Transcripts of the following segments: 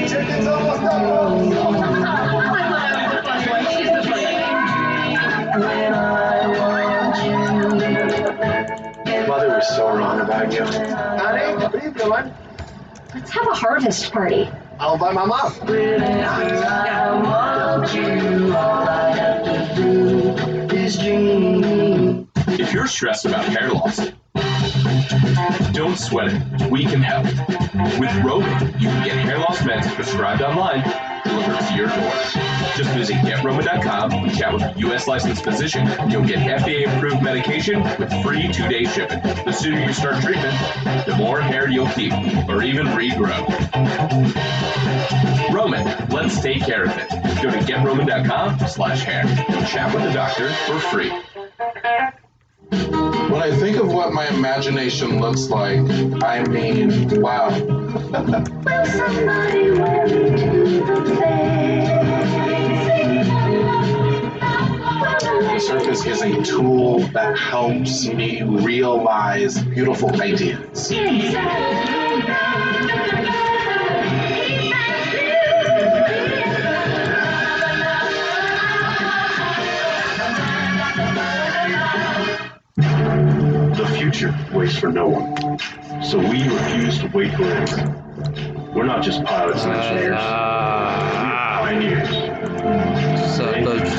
Chicken's almost Mother was so wrong about you. Honey, what are you doing? Let's have a harvest party. I'll buy my mom. If you're stressed about hair loss, don't sweat it. We can help. With Roman, you can get hair loss meds prescribed online, delivered to your door. Just visit GetRoman.com, chat with a U.S. licensed physician, and you'll get FDA-approved medication with free 2-day shipping. The sooner you start treatment, the more hair you'll keep, or even regrow. Roman, let's take care of it. Go to GetRoman.com/hair and chat with the doctor for free. When I think of what my imagination looks like, I mean, wow. The surface is a tool that helps me realize beautiful ideas. The future waits for no one, so we refuse to wait for it. We're not just pilots and engineers, we're pioneers.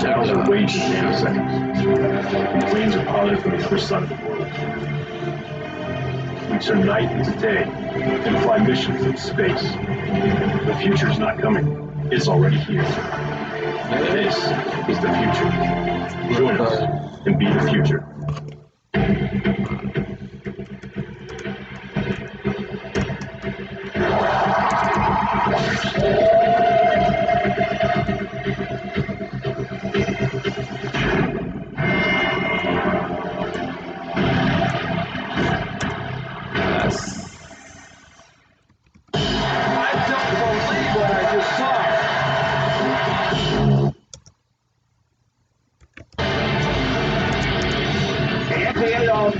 Planes are waged in nanoseconds. Planes are piloted from the other side of the world. We turn night into day and fly missions in space. The future is not coming, it's already here. This is the future. Join us and be the future.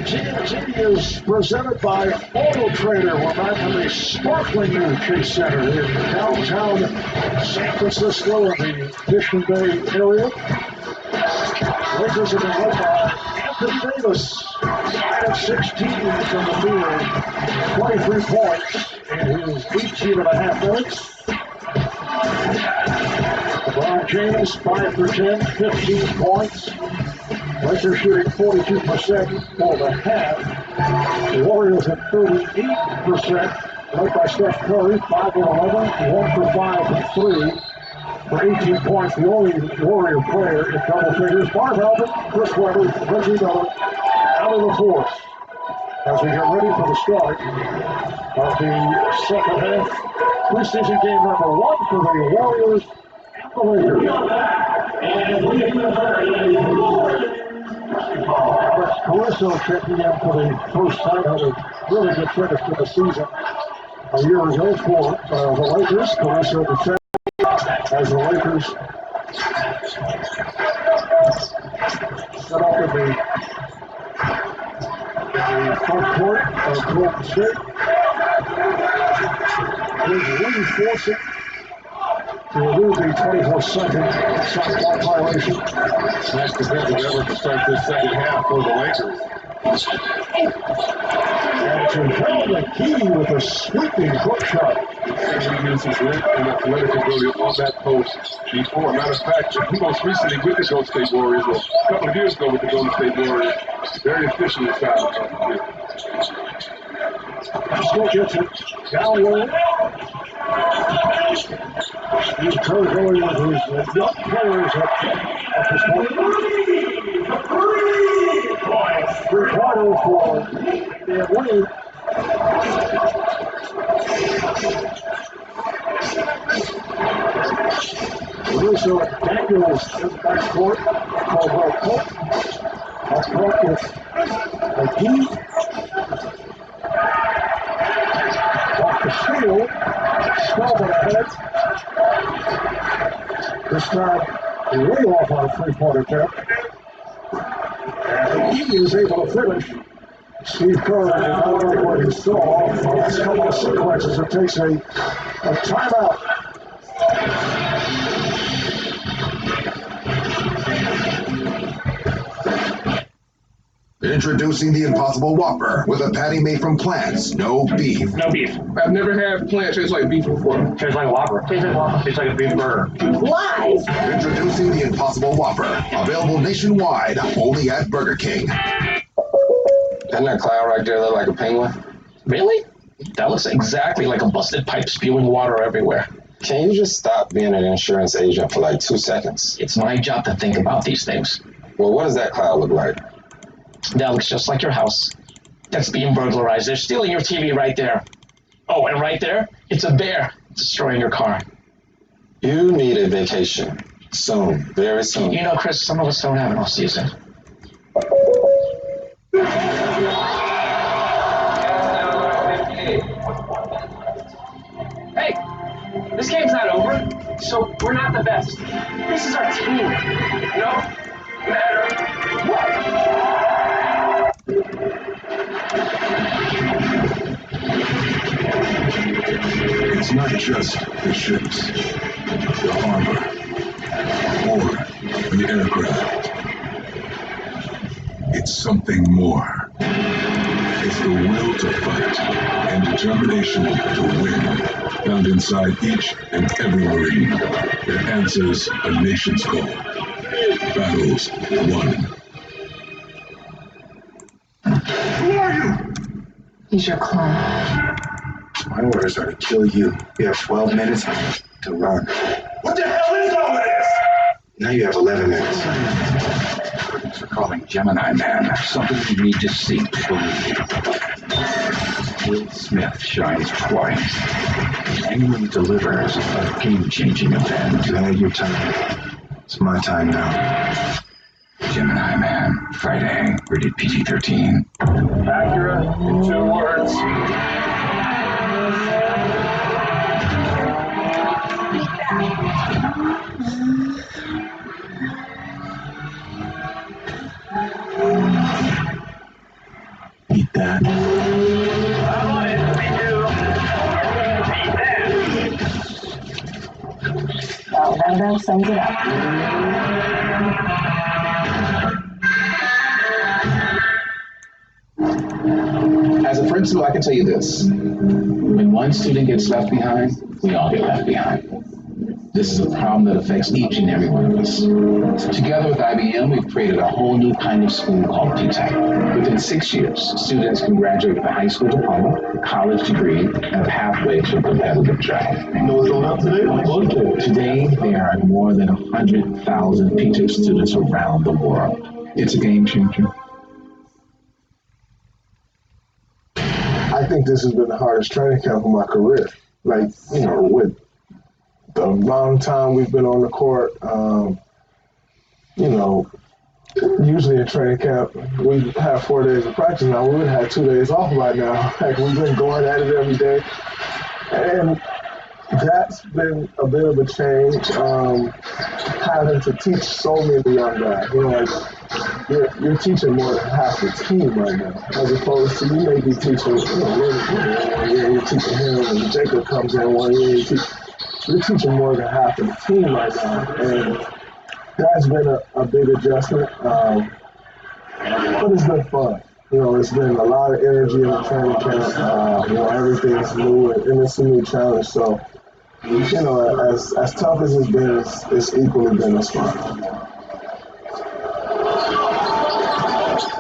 TNT is presented by Auto Trader. We're back in the sparkling new Chase Center in downtown San Francisco in the Mission Bay area. Lakers have been led by Anthony Davis, 9 of 16 from the field, 23 points in his 18.5 minutes. LeBron James, 5 for 10, 15 points. Lakers shooting 42% for the half. The Warriors at 38%, led by Steph Curry, 5 for 11, 1 for 5 from 3, for 18 points. The only Warrior player in double figures. Marv Albert, Chris Webber, Reggie Miller, out of the fourth. As we get ready for the start of the second half, preseason game number 1 for the Warriors and the Lakers. Alex Caruso checking in for the first time. Had a really good finish to the season a year ago for the Lakers. Caruso defending as the Lakers set up in the front court of Golden State. Is reinforcing to elude the 24-second shot clock violation. Nice defensive effort to start this second half for the Lakers. And JaVale McGee with a sweeping hook shot. He uses length and athleticism on that post before. Matter of fact, he most recently with the Golden State Warriors, or a couple of years ago with the Golden State Warriors, very efficient inside the field. Still gets it down low. Steve Kerr going with his young players at this point. 3-pointer for Dan Wade. Caruso and Daniels in the backcourt. Caldwell Pope. Up front with McGee. Off the steal. Spellman ahead. This time, way off on a 3-point attempt. And McGee is able to finish Steve Kerr did not like what he saw. The last couple of sequences, it takes a timeout. Introducing the Impossible Whopper with a patty made from plants, no beef. No beef. I've never had plant taste like beef before. Tastes like a Whopper. Tastes like a Whopper. Tastes like a beef burger. Lies! Introducing the Impossible Whopper, available nationwide, only at Burger King. Doesn't that cloud right there look like a penguin? Really? That looks exactly like a busted pipe spewing water everywhere. Can you just stop being an insurance agent for like 2 seconds? It's my job to think about these things. Well, what does that cloud look like? That looks just like your house. That's being burglarized. They're stealing your TV right there. Oh, and right there, it's a bear destroying your car. You need a vacation. Soon. Very soon. You know, Chris, some of us don't have an off season. Hey, this game's not over, so we're not the best. This is our team. No matter what. It's not just the ships, the armor, or the aircraft. It's something more. It's the will to fight and determination to win, found inside each and every Marine that answers a nation's call. Battles won. Who are you? He's your clone. My orders are to kill you. You have 12 minutes to run. What the hell is all of this? Now you have 11 minutes. Critics are calling Gemini Man something you need to see to believe. Will Smith shines twice. Anyone he delivers a game-changing event. You had your time. It's my time now. Gemini Man, Friday, rated PG-13. Accurate in 2 words. Eat that. I want it. We do. Eat that. Well, that about sums it up. As a principal, I can tell you this. When one student gets left behind, we all get left behind. This is a problem that affects each and every one of us. Together with IBM, we've created a whole new kind of school called PTech. Within 6 years, students can graduate with a high school diploma, a college degree, and a pathway to a competitive job. You know what's going on today? Today, there are more than 100,000 PTech students around the world. It's a game changer. I think this has been the hardest training camp of my career. Like, with the amount of time we've been on the court, usually in training camp, we have 4 days of practice. Now, we would have had 2 days off by now. Like, we've been going at it every day. And that's been a bit of a change, having to teach so many young guys. You're teaching more than half the team right now, as opposed to you may be teaching, one year you're teaching him, and Jacob comes in 1 year, you're teaching more than half of the team right now, and that's been a big adjustment, but it's been fun. It's been a lot of energy in the training camp. Everything's new, and it's a new challenge, so as tough as it's been, it's equally been as fun.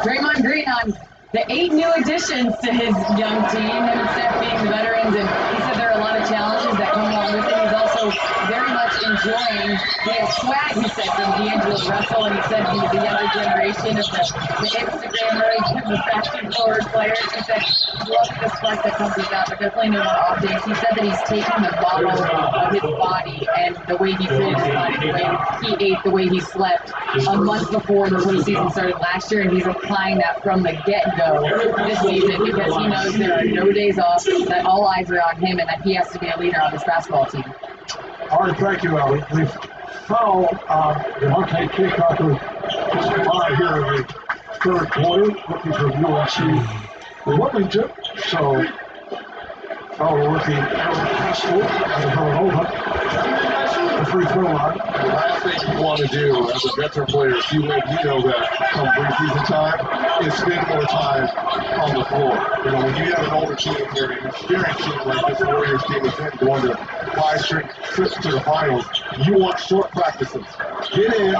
Draymond Green on the 8 new additions to his young team, him and Steph being the veterans, and he said there are a lot of challenges that come along with it. He's also very much enjoying the swag, he said, from D'Angelo Russell, and he said the younger generation of the Instagrammers, the fashion-forward players. He said he's loving the spark that comes with that, but definitely no more off days. He said that he's taking the model of his body and the way he treated his body, the way he ate, the way he slept a month before the postseason started last year, and he's applying that from the get-go this season because he knows there are no days off, that all eyes are on him, and that he has to be a leader on this basketball team. All right, thank you, Ellie. We foul on Devontae Kickoff, who's here in the third quarter, looking for UNC Wilmington. So, our rookie Aaron Castle out of Villanova, the free throw line. The last thing you want to do as a veteran player, you know that come preseason time, is spend more time on the floor. You know, when you have an older team or an experienced team like this Warriors team has been going to 5 straight trips to the finals, you want short practices. Get in,